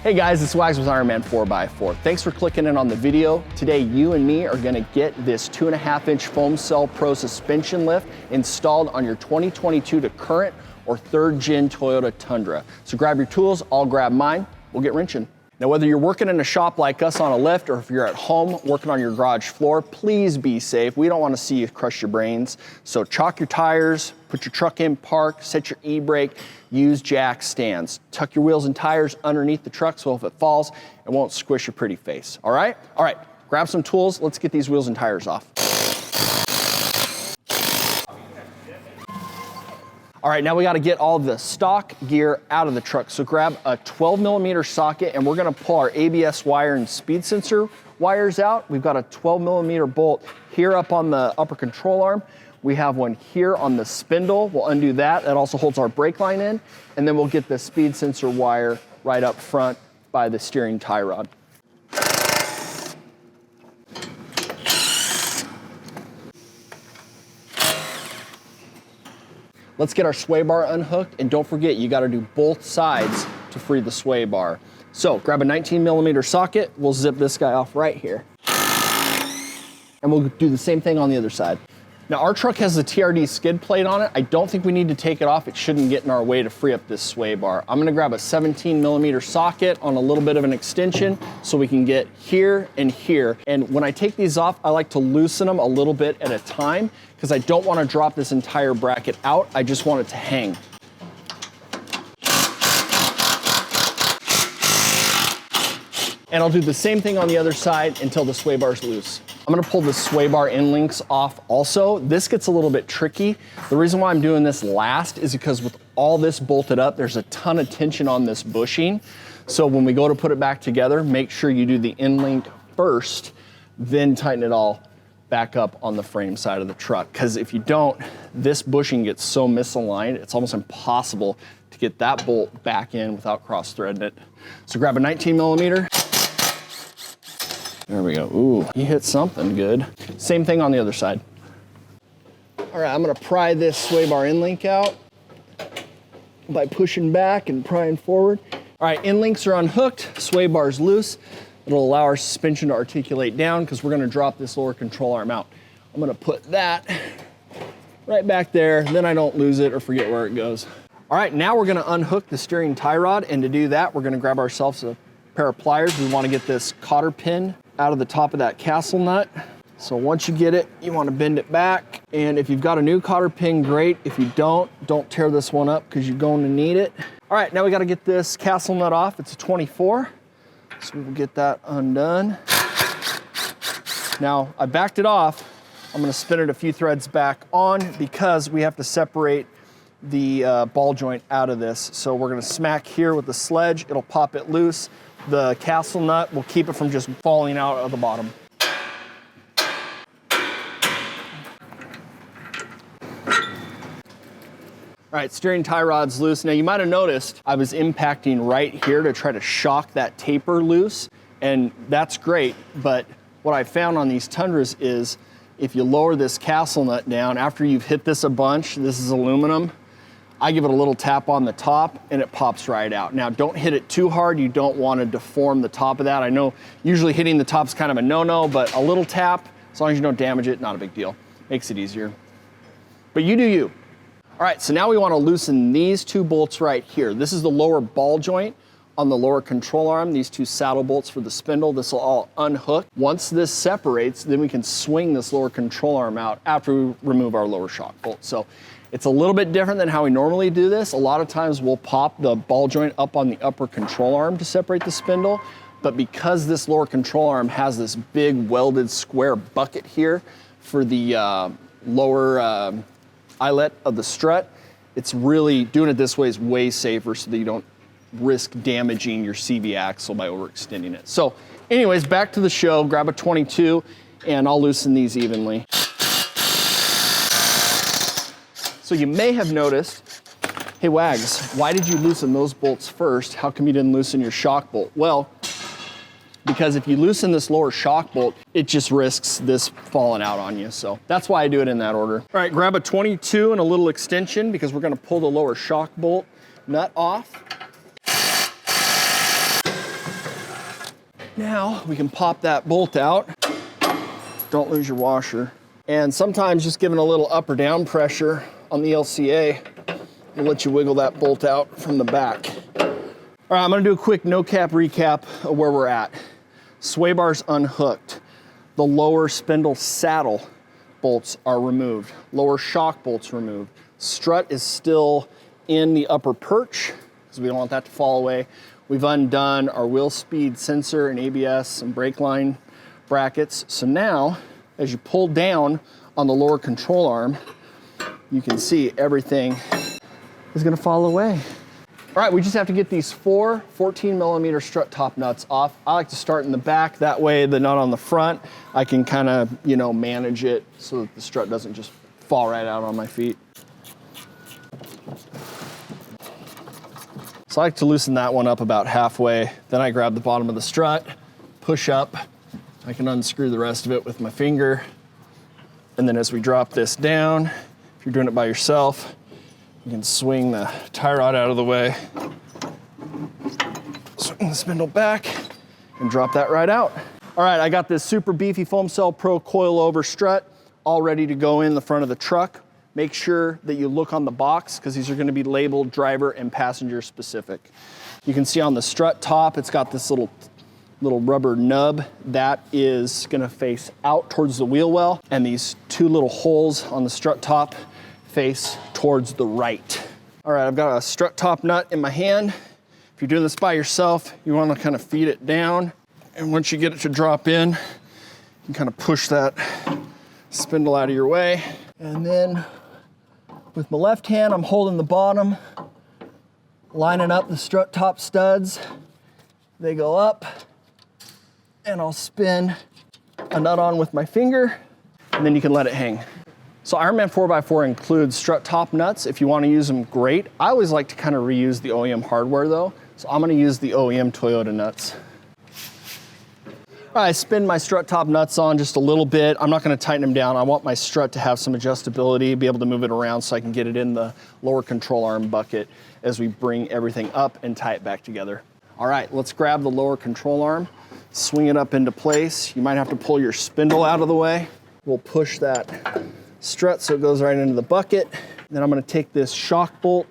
Hey guys, it's Wags with Ironman 4x4. Thanks for clicking in on the video. Today, you and me are gonna get this 2.5-inch Foam Cell Pro suspension lift installed on your 2022 to current or third gen Toyota Tundra. So grab your tools, I'll grab mine, we'll get wrenching. Now, whether you're working in a shop like us on a lift or if you're at home working on your garage floor, please be safe. We don't want to see you crush your brains. So chalk your tires, put your truck in park, set your e-brake, use jack stands. Tuck your wheels and tires underneath the truck so if it falls, it won't squish your pretty face, all right? All right, grab some tools, let's get these wheels and tires off. All right, now we gotta get all the stock gear out of the truck. So grab a 12mm socket and we're gonna pull our ABS wire and speed sensor wires out. We've got a 12mm bolt here up on the upper control arm. We have one here on the spindle. We'll undo that. That also holds our brake line in. And then we'll get the speed sensor wire right up front by the steering tie rod. Let's get our sway bar unhooked, and don't forget, you gotta do both sides to free the sway bar. So grab a 19mm socket, we'll zip this guy off right here. And we'll do the same thing on the other side. Now our truck has the TRD skid plate on it. I don't think we need to take it off. It shouldn't get in our way to free up this sway bar. I'm gonna grab a 17mm socket on a little bit of an extension so we can get here and here. And when I take these off, I like to loosen them a little bit at a time because I don't want to drop this entire bracket out. I just want it to hang. And I'll do the same thing on the other side until the sway bar's loose. I'm gonna pull the sway bar end links off also. This gets a little bit tricky. The reason why I'm doing this last is because with all this bolted up, there's a ton of tension on this bushing. So when we go to put it back together, make sure you do the end link first, then tighten it all back up on the frame side of the truck. Because if you don't, this bushing gets so misaligned, it's almost impossible to get that bolt back in without cross-threading it. So grab a 19mm. There we go. Ooh, you hit something good. Same thing on the other side. All right, I'm gonna pry this sway bar end link out by pushing back and prying forward. All right, end links are unhooked, sway bar's loose. It'll allow our suspension to articulate down because we're gonna drop this lower control arm out. I'm gonna put that right back there, then I don't lose it or forget where it goes. All right, now we're gonna unhook the steering tie rod, and to do that, we're gonna grab ourselves a pair of pliers. We wanna get this cotter pin out of the top of that castle nut. So once you get it, you wanna bend it back. And if you've got a new cotter pin, great. If you don't tear this one up because you're going to need it. All right, now we gotta get this castle nut off. It's a 24. So we'll get that undone. Now, I backed it off. I'm gonna spin it a few threads back on because we have to separate the ball joint out of this. So we're gonna smack here with the sledge. It'll pop it loose. The castle nut will keep it from just falling out of the bottom. All right, steering tie rod's loose. Now you might have noticed I was impacting right here to try to shock that taper loose, and that's great, but what I found on these Tundras is if you lower this castle nut down, after you've hit this a bunch, this is aluminum, I give it a little tap on the top and it pops right out. Now don't hit it too hard, you don't want to deform the top of that. I know usually hitting the top's kind of a no-no, but a little tap, as long as you don't damage it, not a big deal. Makes it easier. But you do you. All right, so now we want to loosen these two bolts right here. This is the lower ball joint on the lower control arm, these two saddle bolts for the spindle. This will all unhook. Once this separates, then we can swing this lower control arm out after we remove our lower shock bolt. So it's a little bit different than how we normally do this. A lot of times we'll pop the ball joint up on the upper control arm to separate the spindle, but because this lower control arm has this big welded square bucket here for the lower eyelet of the strut, it's really, doing it this way is way safer so that you don't risk damaging your CV axle by overextending it. So anyways, back to the show, grab a 22 and I'll loosen these evenly. So you may have noticed, hey Wags, why did you loosen those bolts first? How come you didn't loosen your shock bolt? Well, because if you loosen this lower shock bolt, it just risks this falling out on you. So that's why I do it in that order. All right, grab a 22 and a little extension because we're gonna pull the lower shock bolt nut off. Now we can pop that bolt out. Don't lose your washer. And sometimes just giving a little up or down pressure on the LCA will let you wiggle that bolt out from the back. All right, I'm gonna do a quick no-cap recap of where we're at. Sway bar's unhooked. The lower spindle saddle bolts are removed. Lower shock bolts removed. Strut is still in the upper perch because we don't want that to fall away. We've undone our wheel speed sensor and ABS and brake line brackets. So now, as you pull down on the lower control arm, you can see everything is gonna fall away. All right, we just have to get these 4 14mm strut top nuts off. I like to start in the back, that way the nut on the front, I can kind of, manage it so that the strut doesn't just fall right out on my feet. So I like to loosen that one up about halfway. Then I grab the bottom of the strut, push up. I can unscrew the rest of it with my finger. And then as we drop this down, if you're doing it by yourself, you can swing the tie rod out of the way, swing the spindle back, and drop that right out. All right, I got this super beefy Foam Cell Pro coil over strut all ready to go in the front of the truck. Make sure that you look on the box because these are going to be labeled driver and passenger specific. You can see on the strut top, it's got this little rubber nub that is going to face out towards the wheel well, and these 2 little holes on the strut top face towards the right. All right, I've got a strut top nut in my hand. If you're doing this by yourself, you want to kind of feed it down, and once you get it to drop in, you can kind of push that spindle out of your way. And then with my left hand, I'm holding the bottom, lining up the strut top studs. They go up, and I'll spin a nut on with my finger, and then you can let it hang. So Ironman 4x4 includes strut top nuts. If you want to use them, great. I always like to kind of reuse the OEM hardware though, so I'm going to use the OEM Toyota nuts. All right, I spin my strut top nuts on just a little bit. I'm not going to tighten them down. I want my strut to have some adjustability, be able to move it around so I can get it in the lower control arm bucket as we bring everything up and tie it back together. All right, let's grab the lower control arm, swing it up into place. You might have to pull your spindle out of the way. We'll push that strut so it goes right into the bucket. Then I'm going to take this shock bolt,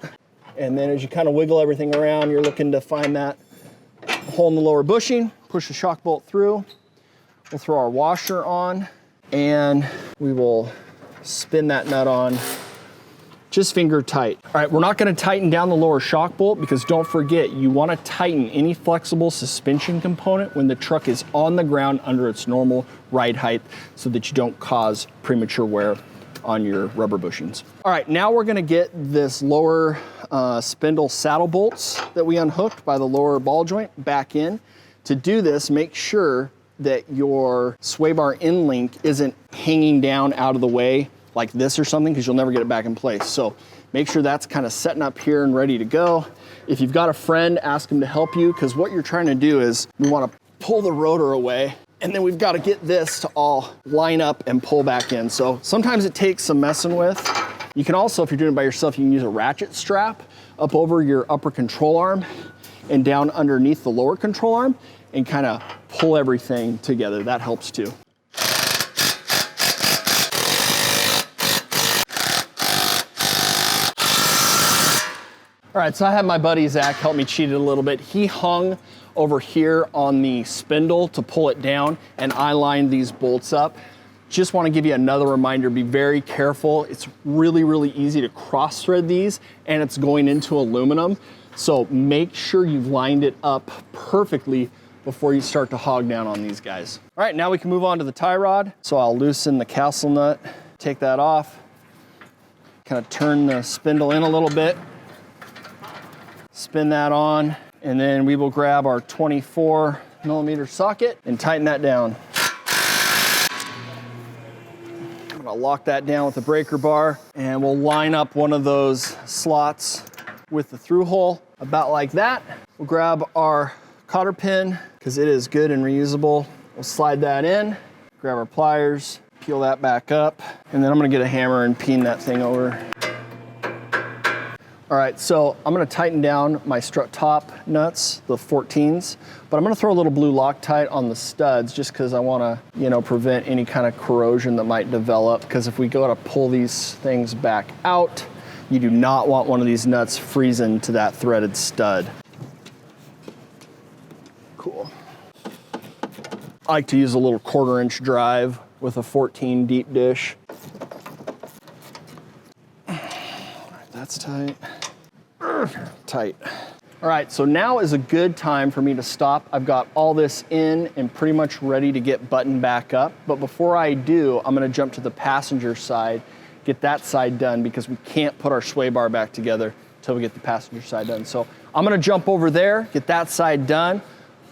and then as you kind of wiggle everything around, you're looking to find that hole in the lower bushing, push the shock bolt through. We'll throw our washer on, and we will spin that nut on just finger tight. All right, we're not going to tighten down the lower shock bolt because don't forget, you want to tighten any flexible suspension component when the truck is on the ground under its normal ride height so that you don't cause premature wear on your rubber bushings. All right, now we're going to get this lower spindle saddle bolts that we unhooked by the lower ball joint back in. To do this, make sure that your sway bar end link isn't hanging down out of the way like this or something, because you'll never get it back in place. So make sure that's kind of setting up here and ready to go. If you've got a friend, ask them to help you, because what you're trying to do is we want to pull the rotor away, and then we've got to get this to all line up and pull back in. So sometimes it takes some messing with. You can also, if you're doing it by yourself, you can use a ratchet strap up over your upper control arm and down underneath the lower control arm and kind of pull everything together. That helps too. All right, so I had my buddy Zach help me cheat it a little bit. He hung over here on the spindle to pull it down, and I lined these bolts up. Just want to give you another reminder, be very careful. It's really, really easy to cross thread these, and it's going into aluminum. So make sure you've lined it up perfectly before you start to hog down on these guys. All right, now we can move on to the tie rod. So I'll loosen the castle nut, take that off, kind of turn the spindle in a little bit, spin that on, and then we will grab our 24mm socket and tighten that down. I'm gonna lock that down with a breaker bar, and we'll line up one of those slots with the through hole, about like that. We'll grab our cotter pin, because it is good and reusable. We'll slide that in, grab our pliers, peel that back up, and then I'm gonna get a hammer and peen that thing over. All right, so I'm gonna tighten down my strut top nuts, the 14s, but I'm gonna throw a little blue Loctite on the studs just because I wanna, prevent any kind of corrosion that might develop, because if we go to pull these things back out, you do not want one of these nuts freezing to that threaded stud. Cool. I like to use a little 1/4 inch drive with a 14 deep dish. All right, that's tight. Tight. All right, so now is a good time for me to stop. I've got all this in and pretty much ready to get buttoned back up. But before I do, I'm gonna jump to the passenger side, get that side done, because we can't put our sway bar back together until we get the passenger side done. So I'm gonna jump over there, get that side done.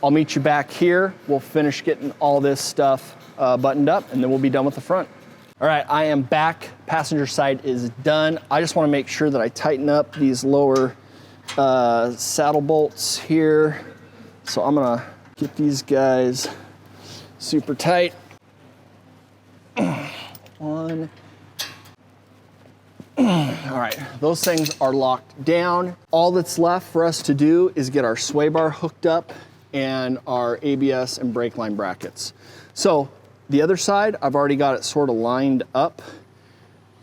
I'll meet you back here. We'll finish getting all this stuff buttoned up, and then we'll be done with the front. All right, I am back. Passenger side is done. I just wanna make sure that I tighten up these lower saddle bolts here. So I'm gonna get these guys super tight. One. All right, those things are locked down. All that's left for us to do is get our sway bar hooked up and our ABS and brake line brackets. So the other side, I've already got it sort of lined up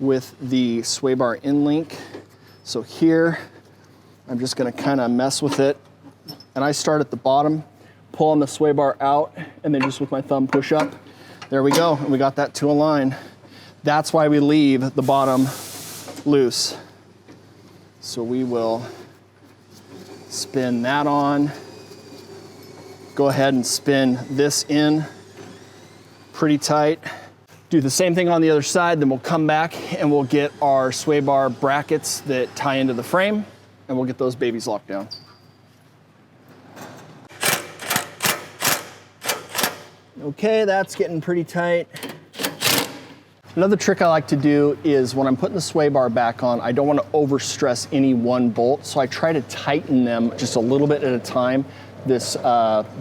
with the sway bar in link. So here, I'm just gonna kind of mess with it. And I start at the bottom, pull on the sway bar out, and then just with my thumb push up. There we go, and we got that to align. That's why we leave the bottom loose. So we will spin that on. Go ahead and spin this in pretty tight. Do the same thing on the other side, then we'll come back and we'll get our sway bar brackets that tie into the frame, and we'll get those babies locked down. Okay, that's getting pretty tight. Another trick I like to do is when I'm putting the sway bar back on, I don't want to overstress any one bolt, so I try to tighten them just a little bit at a time. This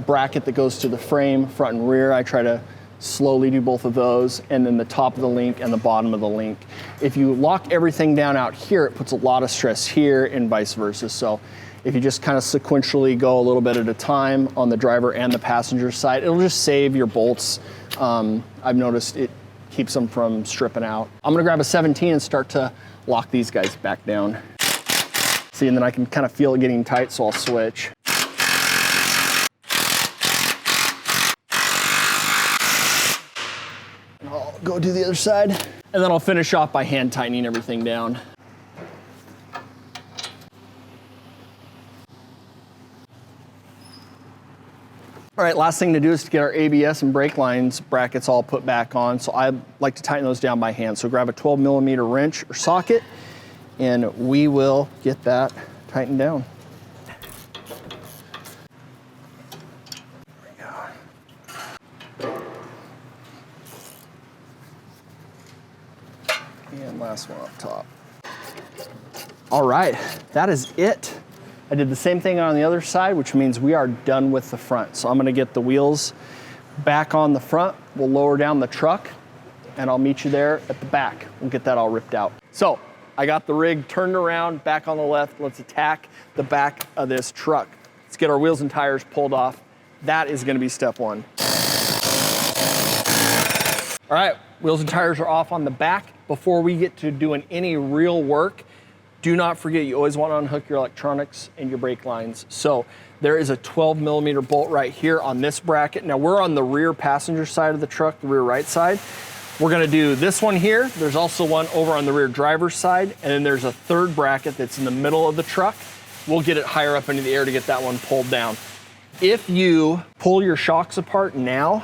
bracket that goes to the frame, front and rear, I try to slowly do both of those, and then the top of the link and the bottom of the link. If you lock everything down out here, it puts a lot of stress here and vice versa. So if you just kind of sequentially go a little bit at a time on the driver and the passenger side, it'll just save your bolts. I've noticed it keeps them from stripping out. I'm gonna grab a 17 and start to lock these guys back down. See, and then I can kind of feel it getting tight, so I'll switch. And I'll go do the other side, and then I'll finish off by hand tightening everything down. All right, last thing to do is to get our ABS and brake lines brackets all put back on. So I like to tighten those down by hand. So grab a 12mm wrench or socket, and we will get that tightened down. There we go. And last one up top. All right, that is it. I did the same thing on the other side, which means we are done with the front. So I'm gonna get the wheels back on the front. We'll lower down the truck, and I'll meet you there at the back. We'll get that all ripped out. So I got the rig turned around, back on the left. Let's attack the back of this truck. Let's get our wheels and tires pulled off. That is gonna be step one. All right, wheels and tires are off on the back. Before we get to doing any real work, do not forget, you always want to unhook your electronics and your brake lines. So there is a 12mm bolt right here on this bracket. Now we're on the rear passenger side of the truck, the rear right side. We're gonna do this one here. There's also one over on the rear driver's side, and then there's a third bracket that's in the middle of the truck. We'll get it higher up into the air to get that one pulled down. If you pull your shocks apart now,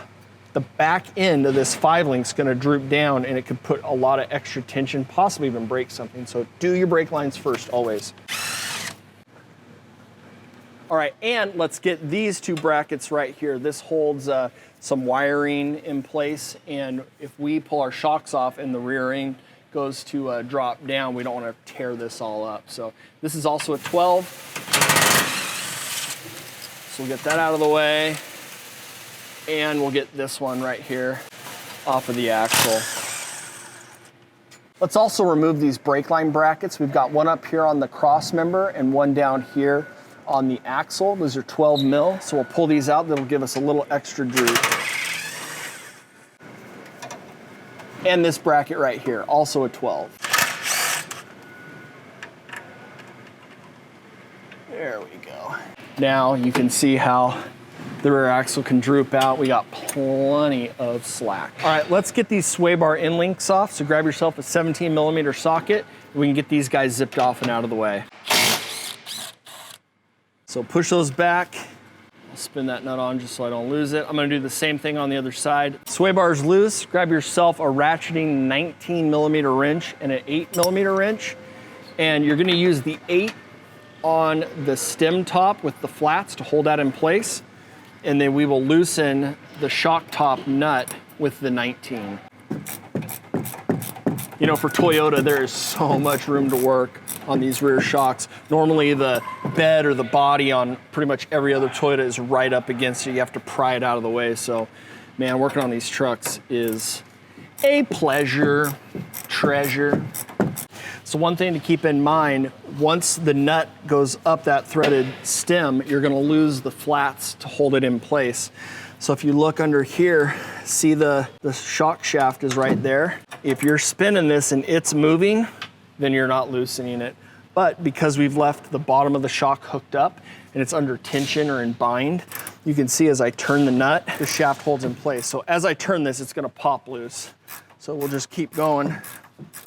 the back end of this 5-link's gonna droop down, and it could put a lot of extra tension, possibly even break something. So do your brake lines first, always. All right, and let's get these two brackets right here. This holds some wiring in place, and if we pull our shocks off and the rear end goes to drop down, we don't wanna tear this all up. So this is also a 12. So we'll get that out of the way. And we'll get this one right here off of the axle. Let's also remove these brake line brackets. We've got one up here on the cross member and one down here on the axle. Those are 12 mil, so we'll pull these out. That'll give us a little extra droop. And this bracket right here, also a 12. There we go. Now you can see how the rear axle can droop out. We got plenty of slack. All right, let's get these sway bar end links off. So grab yourself a 17 millimeter socket. And we can get these guys zipped off and out of the way. So push those back. I'll spin that nut on just so I don't lose it. I'm gonna do the same thing on the other side. Sway bar's loose. Grab yourself a ratcheting 19 millimeter wrench and an 8 millimeter wrench. And you're gonna use the 8 on the stem top with the flats to hold that in place. And then we will loosen the shock top nut with the 19. You know, for Toyota, there is so much room to work on these rear shocks. Normally the bed or the body on pretty much every other Toyota is right up against it. You have to pry it out of the way. So, man, working on these trucks is a pleasure, treasure. So one thing to keep in mind, once the nut goes up that threaded stem, you're gonna lose the flats to hold it in place. So if you look under here, see the shock shaft is right there. If you're spinning this and it's moving, then you're not loosening it. But because we've left the bottom of the shock hooked up and it's under tension or in bind, you can see as I turn the nut, the shaft holds in place. So as I turn this, it's gonna pop loose. So we'll just keep going.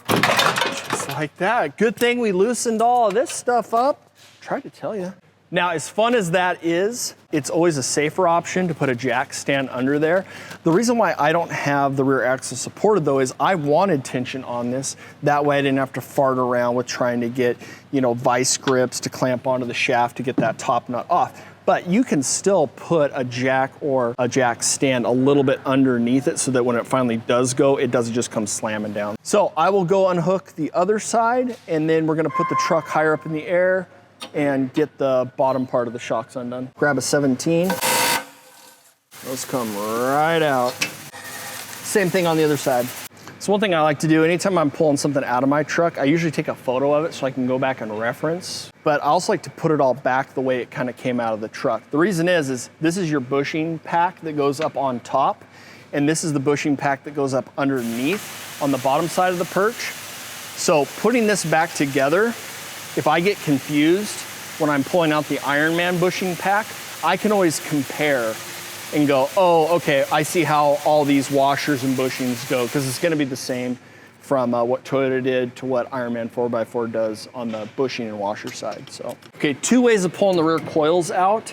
Just like that. Good thing we loosened all of this stuff up. Tried to tell you. Now, as fun as that is, it's always a safer option to put a jack stand under there. The reason why I don't have the rear axle supported though is I wanted tension on this. That way I didn't have to fart around with trying to get, you know, vice grips to clamp onto the shaft to get that top nut off. But you can still put a jack or a jack stand a little bit underneath it so that when it finally does go, it doesn't just come slamming down. So I will go unhook the other side and then we're gonna put the truck higher up in the air and get the bottom part of the shocks undone. Grab a 17. Those come right out. Same thing on the other side. So one thing I like to do, anytime I'm pulling something out of my truck, I usually take a photo of it so I can go back and reference. But I also like to put it all back the way it kind of came out of the truck. The reason is this is your bushing pack that goes up on top, and this is the bushing pack that goes up underneath on the bottom side of the perch. So putting this back together, if I get confused when I'm pulling out the Ironman bushing pack, I can always compare and go, oh, okay, I see how all these washers and bushings go, because it's gonna be the same from what Toyota did to what Ironman 4x4 does on the bushing and washer side. So, okay, 2 ways of pulling the rear coils out,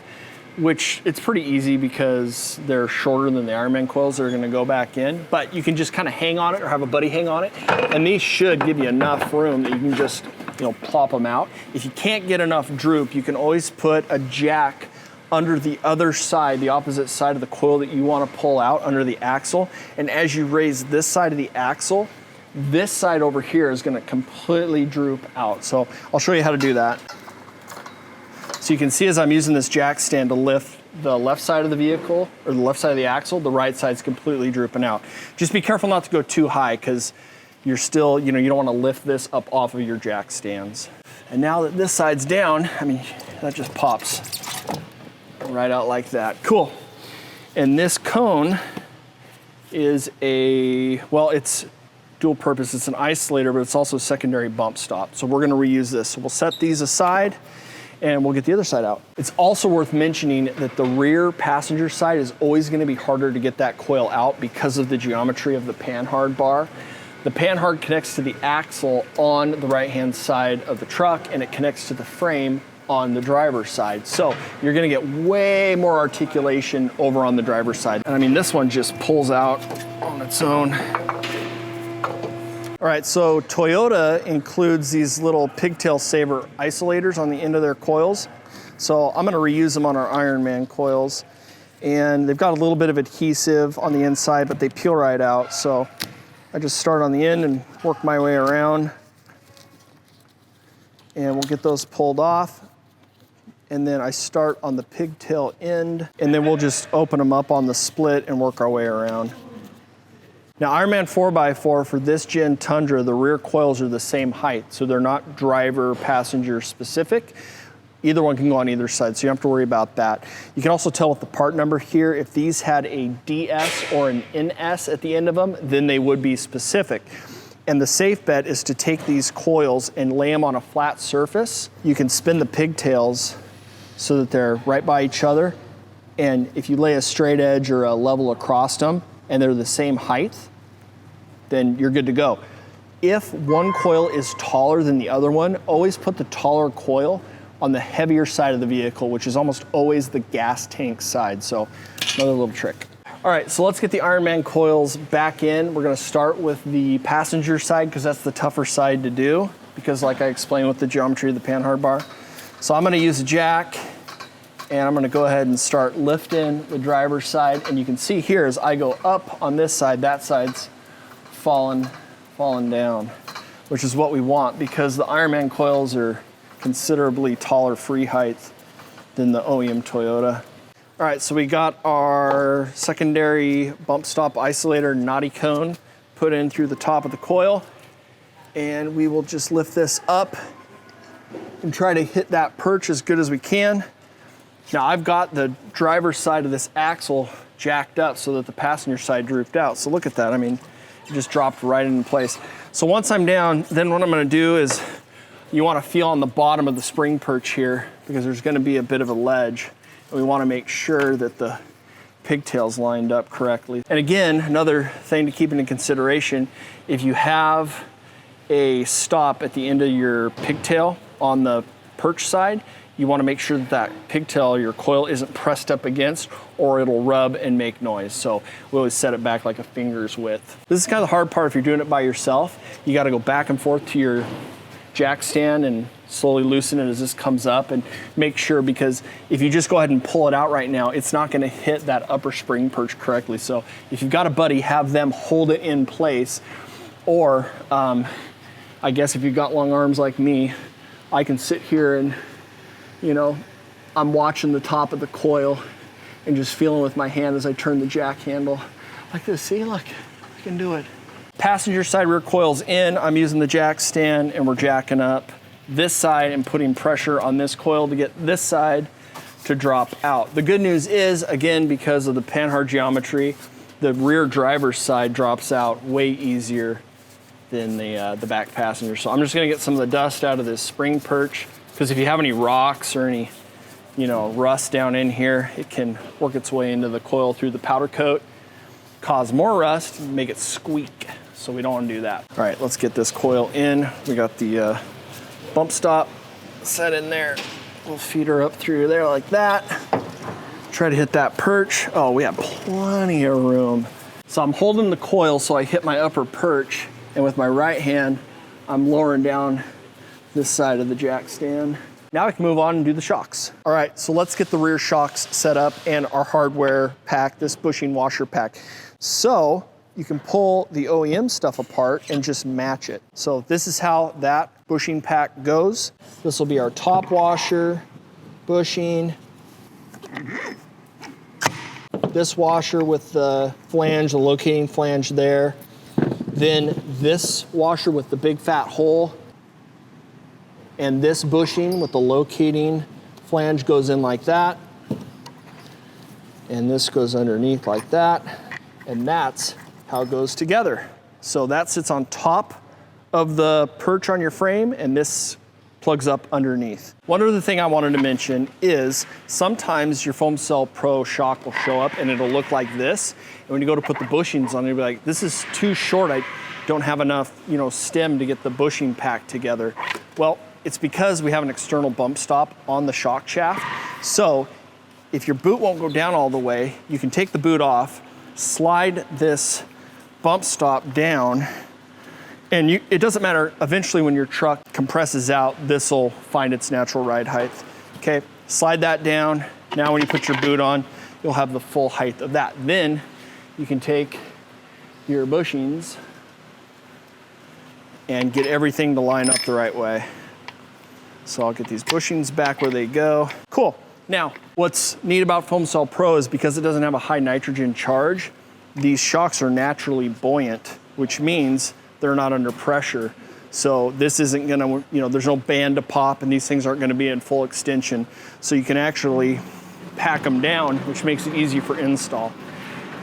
which it's pretty easy because they're shorter than the Ironman coils that are gonna go back in, but you can just kind of hang on it or have a buddy hang on it, and these should give you enough room that you can just, you know, plop them out. If you can't get enough droop, you can always put a jack under the other side, the opposite side of the coil that you want to pull out under the axle. And as you raise this side of the axle, this side over here is going to completely droop out. So I'll show you how to do that. So you can see as I'm using this jack stand to lift the left side of the vehicle or the left side of the axle, the right side's completely drooping out. Just be careful not to go too high because you're still, you know, you don't want to lift this up off of your jack stands. And now that this side's down, I mean, that just pops right out like that. Cool. And this cone is well, it's dual purpose. It's an isolator, but it's also a secondary bump stop. So we're gonna reuse this. So we'll set these aside and we'll get the other side out. It's also worth mentioning that the rear passenger side is always gonna be harder to get that coil out because of the geometry of the panhard bar. The panhard connects to the axle on the right-hand side of the truck and it connects to the frame on the driver's side. So you're gonna get way more articulation over on the driver's side. And I mean, this one just pulls out on its own. All right, so Toyota includes these little pigtail saver isolators on the end of their coils. So I'm gonna reuse them on our Ironman coils. And they've got a little bit of adhesive on the inside, but they peel right out. So I just start on the end and work my way around. And we'll get those pulled off. And then I start on the pigtail end, and then we'll just open them up on the split and work our way around. Now Ironman 4x4 for this gen Tundra, the rear coils are the same height, so they're not driver passenger specific. Either one can go on either side, so you don't have to worry about that. You can also tell with the part number here, if these had a DS or an NS at the end of them, then they would be specific. And the safe bet is to take these coils and lay them on a flat surface. You can spin the pigtails so that they're right by each other. And if you lay a straight edge or a level across them and they're the same height, then you're good to go. If one coil is taller than the other one, always put the taller coil on the heavier side of the vehicle, which is almost always the gas tank side. So another little trick. All right, so let's get the Ironman coils back in. We're gonna start with the passenger side because that's the tougher side to do, because like I explained with the geometry of the panhard bar. So I'm gonna use a jack and I'm gonna go ahead and start lifting the driver's side. And you can see here as I go up on this side, that side's falling down, which is what we want because the Ironman coils are considerably taller free height than the OEM Toyota. All right, so we got our secondary bump stop isolator knotty cone put in through the top of the coil, and we will just lift this up and try to hit that perch as good as we can. Now I've got the driver's side of this axle jacked up so that the passenger side drooped out. So look at that, I mean, it just dropped right into place. So once I'm down, then what I'm gonna do is you wanna feel on the bottom of the spring perch here because there's gonna be a bit of a ledge. And we wanna make sure that the pigtail's lined up correctly. And again, another thing to keep into consideration, if you have a stop at the end of your pigtail on the perch side, you wanna make sure that that pigtail, your coil, isn't pressed up against or it'll rub and make noise. So we always set it back like a finger's width. This is kind of the hard part if you're doing it by yourself. You gotta go back and forth to your jack stand and slowly loosen it as this comes up and make sure, because if you just go ahead and pull it out right now, it's not gonna hit that upper spring perch correctly. So if you've got a buddy, have them hold it in place. Or I guess if you've got long arms like me, I can sit here and, you know, I'm watching the top of the coil and just feeling with my hand as I turn the jack handle like this. See, look, I can do it. Passenger side rear coils in, I'm using the jack stand and we're jacking up this side and putting pressure on this coil to get this side to drop out. The good news is, again, because of the panhard geometry, the rear driver's side drops out way easier than the back passenger. So I'm just gonna get some of the dust out of this spring perch, because if you have any rocks or any, you know, rust down in here, it can work its way into the coil through the powder coat, cause more rust, and make it squeak. So we don't want to do that. All right, let's get this coil in. We got the bump stop set in there. We'll feed her up through there like that. Try to hit that perch. Oh, we have plenty of room. So I'm holding the coil so I hit my upper perch, and with my right hand, I'm lowering down this side of the jack stand. Now I can move on and do the shocks. All right, so let's get the rear shocks set up and our hardware pack, this bushing washer pack. So you can pull the OEM stuff apart and just match it. So this is how that bushing pack goes. This will be our top washer, bushing. This washer with the flange, the locating flange there. Then this washer with the big fat hole. And this bushing with the locating flange goes in like that. And this goes underneath like that. And that's how it goes together. So that sits on top of the perch on your frame, and this plugs up underneath. One other thing I wanted to mention is sometimes your Foam Cell Pro shock will show up and it'll look like this. And when you go to put the bushings on, you'll be like, this is too short. I don't have enough, you know, stem to get the bushing pack together. Well, it's because we have an external bump stop on the shock shaft. So if your boot won't go down all the way, you can take the boot off, slide this bump stop down, and it doesn't matter, eventually when your truck compresses out, this will find its natural ride height. Okay, slide that down. Now when you put your boot on, you'll have the full height of that. Then you can take your bushings and get everything to line up the right way. So I'll get these bushings back where they go. Cool. Now, what's neat about Foam Cell Pro is because it doesn't have a high nitrogen charge, these shocks are naturally buoyant, which means they're not under pressure. So this isn't gonna, there's no band to pop, and these things aren't gonna be in full extension. So you can actually pack them down, which makes it easy for install.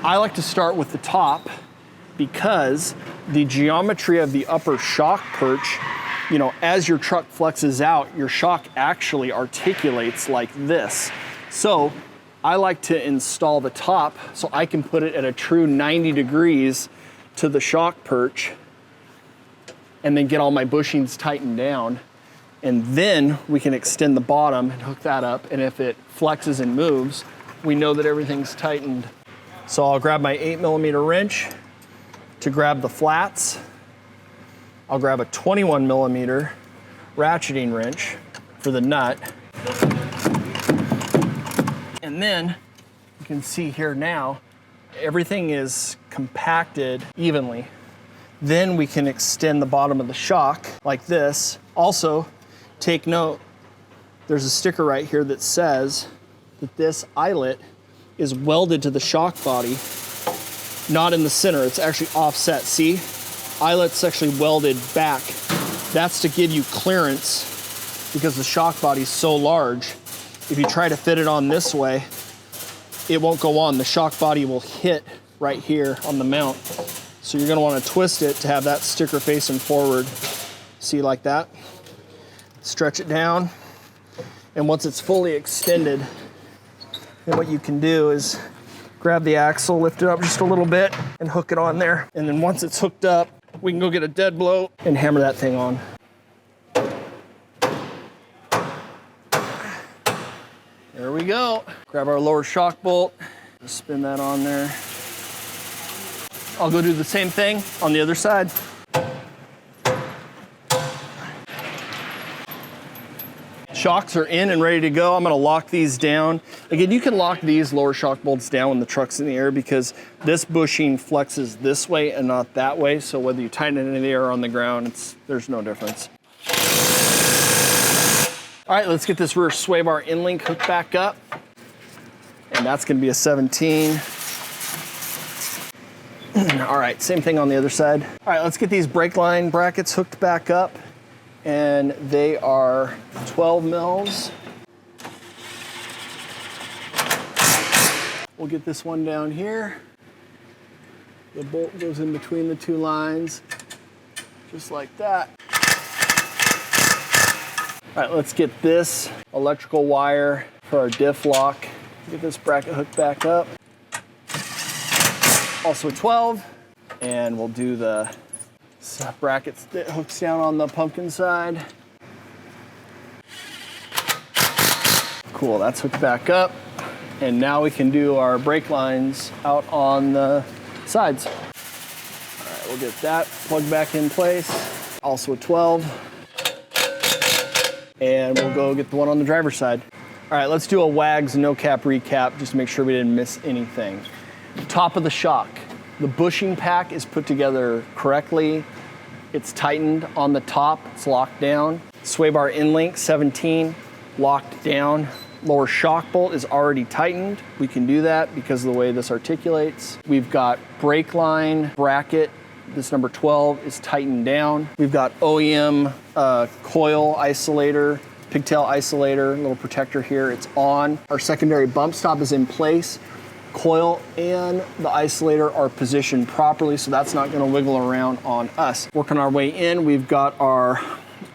I like to start with the top because the geometry of the upper shock perch, as your truck flexes out, your shock actually articulates like this. So I like to install the top so I can put it at a true 90 degrees to the shock perch and then get all my bushings tightened down. And then we can extend the bottom and hook that up. And if it flexes and moves, we know that everything's tightened. So I'll grab my 8mm wrench to grab the flats. I'll grab a 21mm ratcheting wrench for the nut. And then you can see here now, everything is compacted evenly. Then we can extend the bottom of the shock like this. Also, take note, there's a sticker right here that says that this eyelet is welded to the shock body, not in the center, it's actually offset. See? Eyelet's actually welded back. That's to give you clearance because the shock body's so large. If you try to fit it on this way, it won't go on. The shock body will hit right here on the mount. So you're gonna wanna twist it to have that sticker facing forward. See, like that? Stretch it down. And once it's fully extended, then what you can do is grab the axle, lift it up just a little bit, and hook it on there. And then once it's hooked up, we can go get a dead blow and hammer that thing on. There we go. Grab our lower shock bolt, just spin that on there. I'll go do the same thing on the other side. Shocks are in and ready to go. I'm gonna lock these down. Again, you can lock these lower shock bolts down when the truck's in the air because this bushing flexes this way and not that way. So whether you tighten it in the air or on the ground, there's no difference. All right, let's get this rear sway bar in link hooked back up. And that's gonna be a 17. All right, same thing on the other side. All right, let's get these brake line brackets hooked back up. And they are 12 mils. We'll get this one down here. The bolt goes in between the two lines, just like that. All right, let's get this electrical wire for our diff lock. Get this bracket hooked back up. Also 12, and we'll do the brackets that hooks down on the pumpkin side. Cool, that's hooked back up. And now we can do our brake lines out on the sides. All right, we'll get that plugged back in place. Also a 12. And we'll go get the one on the driver's side. All right, let's do a WAGS no cap recap, just to make sure we didn't miss anything. Top of the shock. The bushing pack is put together correctly. It's tightened on the top, it's locked down. Sway bar in link, 17, locked down. Lower shock bolt is already tightened. We can do that because of the way this articulates. We've got brake line bracket. This number 12 is tightened down. We've got OEM coil isolator, pigtail isolator, little protector here, it's on. Our secondary bump stop is in place. Coil and the isolator are positioned properly, so that's not gonna wiggle around on us. Working our way in, we've got our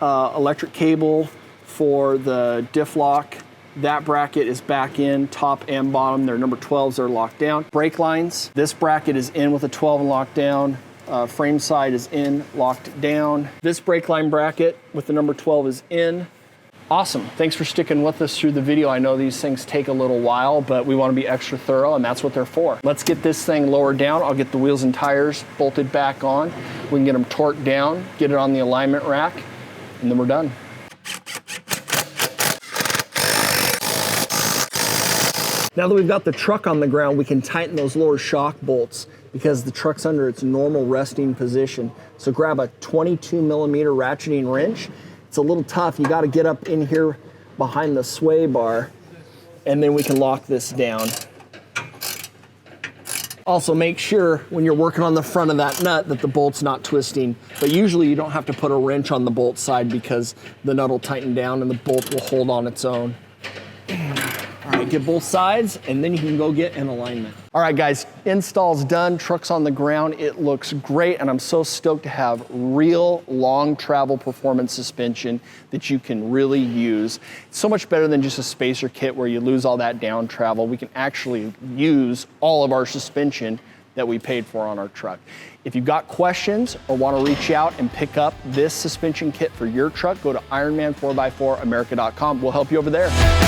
electric cable for the diff lock. That bracket is back in, top and bottom. Their number 12s are locked down. Brake lines, this bracket is in with a 12 and locked down. Frame side is in, locked down. This brake line bracket with the number 12 is in. Awesome, thanks for sticking with us through the video. I know these things take a little while, but we want to be extra thorough, and that's what they're for. Let's get this thing lowered down. I'll get the wheels and tires bolted back on. We can get them torqued down, get it on the alignment rack, and then we're done. Now that we've got the truck on the ground, we can tighten those lower shock bolts because the truck's under its normal resting position. So grab a 22mm ratcheting wrench. It's a little tough. You got to get up in here behind the sway bar, and then we can lock this down. Also make sure when you're working on the front of that nut that the bolt's not twisting. But usually you don't have to put a wrench on the bolt side because the nut will tighten down and the bolt will hold on its own. All right, get both sides and then you can go get an alignment. All right guys, install's done, truck's on the ground. It looks great and I'm so stoked to have real long travel performance suspension that you can really use. It's so much better than just a spacer kit where you lose all that down travel. We can actually use all of our suspension that we paid for on our truck. If you've got questions or want to reach out and pick up this suspension kit for your truck, go to Ironman 4x4America.com. We'll help you over there.